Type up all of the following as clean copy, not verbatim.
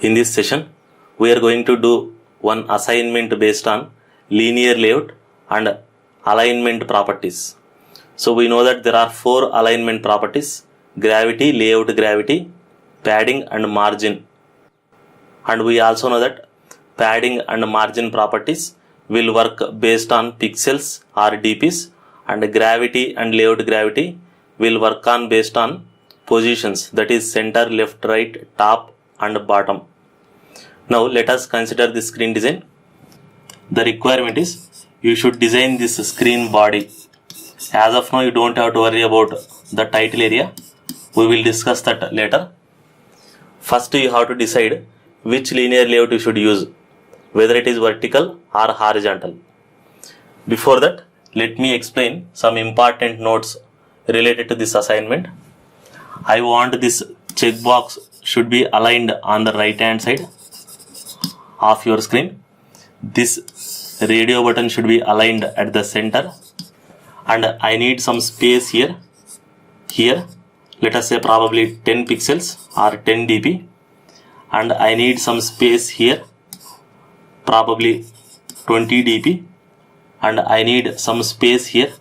In this session, we are going to do one assignment based on linear layout and alignment properties. So we know that there are 4 alignment properties: gravity, layout gravity, padding and margin. And we also know that padding and margin properties will work based on pixels or dps, and gravity and layout gravity will work on based on positions, that is center, left, right, top and bottom. Now let us consider the screen design. The requirement is you should design this screen body. As of now, you don't have to worry about the title area. We will discuss that later. First, you have to decide which linear layout you should use, whether it is vertical or horizontal. Before that, let me explain some important notes related to this assignment. I want this checkbox should be aligned on the right hand side of your screen. This radio button should be aligned at the center, and I need some space here. Let us say probably 10 pixels or 10 dp, and I need some space here, probably 20 dp, and I need some space here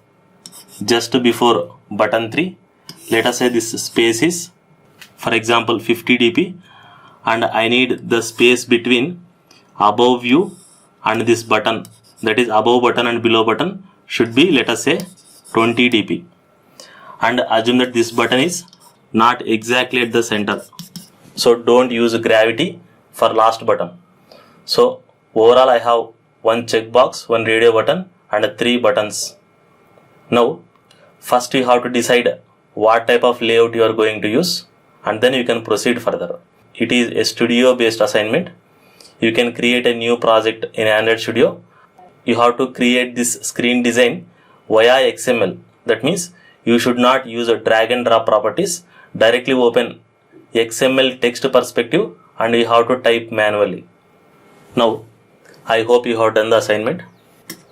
just before button 3. Let us say this space is, for example, 50 dp, and I need the space between above view and this button, that is above button and below button, should be, let us say, 20 dp. And assume that this button is not exactly at the center, so don't use gravity for last button. So overall I have one checkbox, one radio button and 3 buttons. Now first you have to decide what type of layout you are going to use, and then you can proceed further. It is a studio based assignment. You can create a new project in Android Studio. You have to create this screen design via XML. That means you should not use a drag and drop properties. Directly open XML text perspective and you have to type manually. Now I hope you have done the assignment.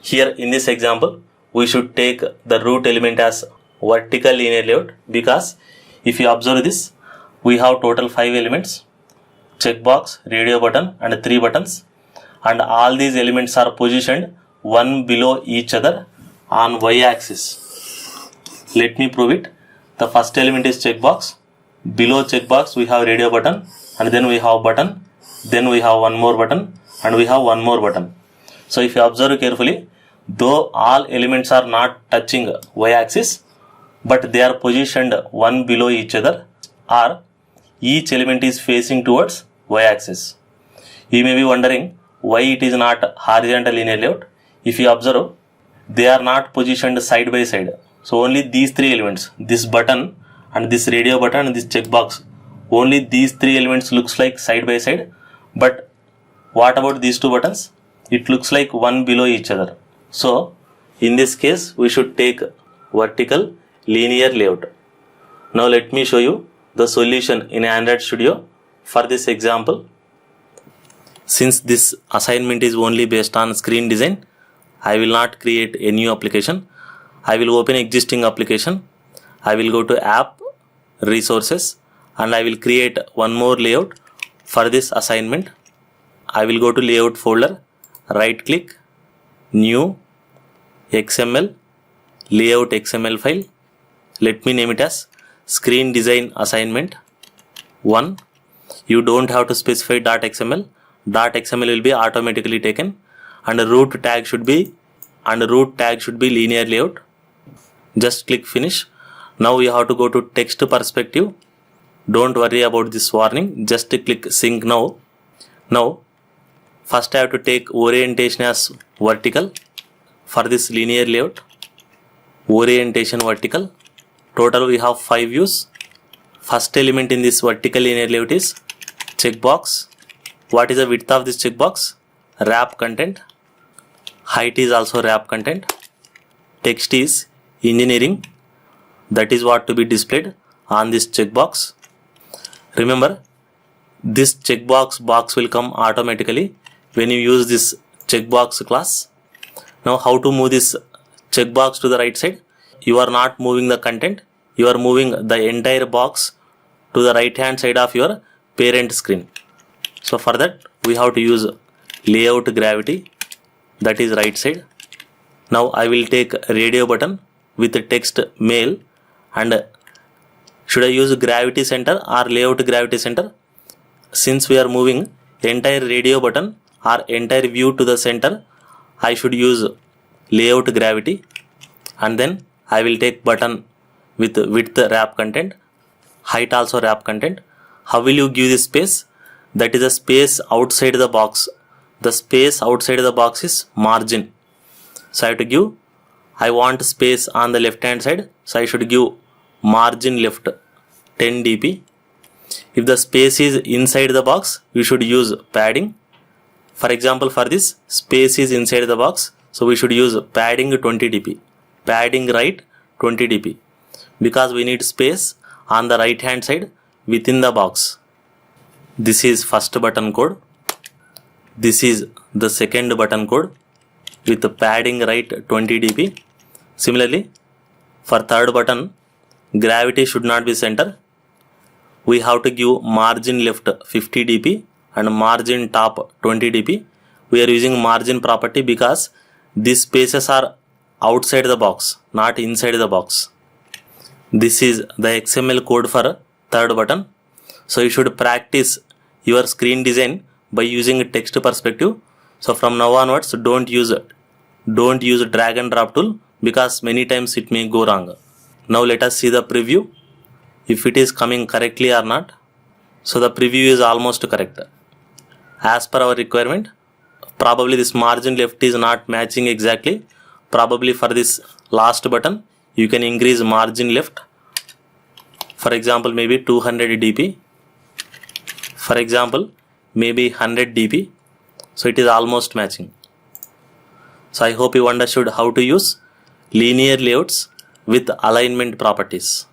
Here in this example, we should take the root element as vertical linear layout, because if you observe this, we have total 5 elements: checkbox, radio button and 3 buttons, and all these elements are positioned one below each other on y-axis. Let me prove it. The first element is checkbox. Below checkbox we have radio button, and then we have button, then we have one more button, and we have one more button. So if you observe carefully, though all elements are not touching y-axis, but they are positioned one below each other, or each element is facing towards y-axis. You may be wondering why it is not horizontal linear layout. If you observe, they are not positioned side by side. So only these 3 elements, this button and this radio button and this checkbox, only these 3 elements looks like side by side. But what about these 2 buttons? It looks like one below each other. So in this case, we should take vertical linear layout. Now let me show you the solution in Android Studio for this example. Since this assignment is only based on screen design, I will not create a new application. I will open existing application. I will go to app, resources, and I will create one more layout for this assignment. I will go to layout folder, right click, new, XML, layout XML file. Let me name it as screen design assignment 1. You don't have to specify .xml. .xml will be automatically taken, and the root tag should be linear layout. Just click finish. Now you have to go to text perspective. Don't worry about this warning. Just click sync now. Now first I have to take orientation as vertical for this linear layout. Orientation vertical. Total we have 5 views. First element in this vertical linear layout is checkbox. What is the width of this checkbox? Wrap content. Height is also wrap content. Text is engineering. That is what to be displayed on this checkbox. Remember, this checkbox box will come automatically when you use this checkbox class. Now how to move this checkbox to the right side? You are not moving the content, you are moving the entire box to the right hand side of your parent screen. So for that we have to use layout gravity, that is right side. Now I will take radio button with text mail, and should I use gravity center or layout gravity center? Since we are moving entire radio button or entire view to the center, I should use layout gravity, and then I will take button with width wrap content, height also wrap content. How will you give this space? That is a space outside the box. The space outside the box is margin. So I have to give, I want space on the left hand side, so I should give margin left 10 dp. If the space is inside the box, you should use padding. For example, for this space is inside the box, so we should use padding 20 dp, padding right 20 dp, because we need space on the right hand side within the box. This is first button code. This is the second button code with the padding right 20 dp. Similarly, for third button, gravity should not be center. We have to give margin left 50 dp and margin top 20 dp. We are using margin property because these spaces are outside the box, not inside the box. This is the XML code for third button. So you should practice your screen design by using text perspective. So from now onwards, don't use drag and drop tool, because many times it may go wrong. Now let us see the preview, if it is coming correctly or not. So the preview is almost correct. As per our requirement, probably this margin left is not matching exactly. Probably for this last button, you can increase margin left. For example, maybe 200 dp. For example, maybe 100 dp. So it is almost matching. So I hope you understood how to use linear layouts with alignment properties.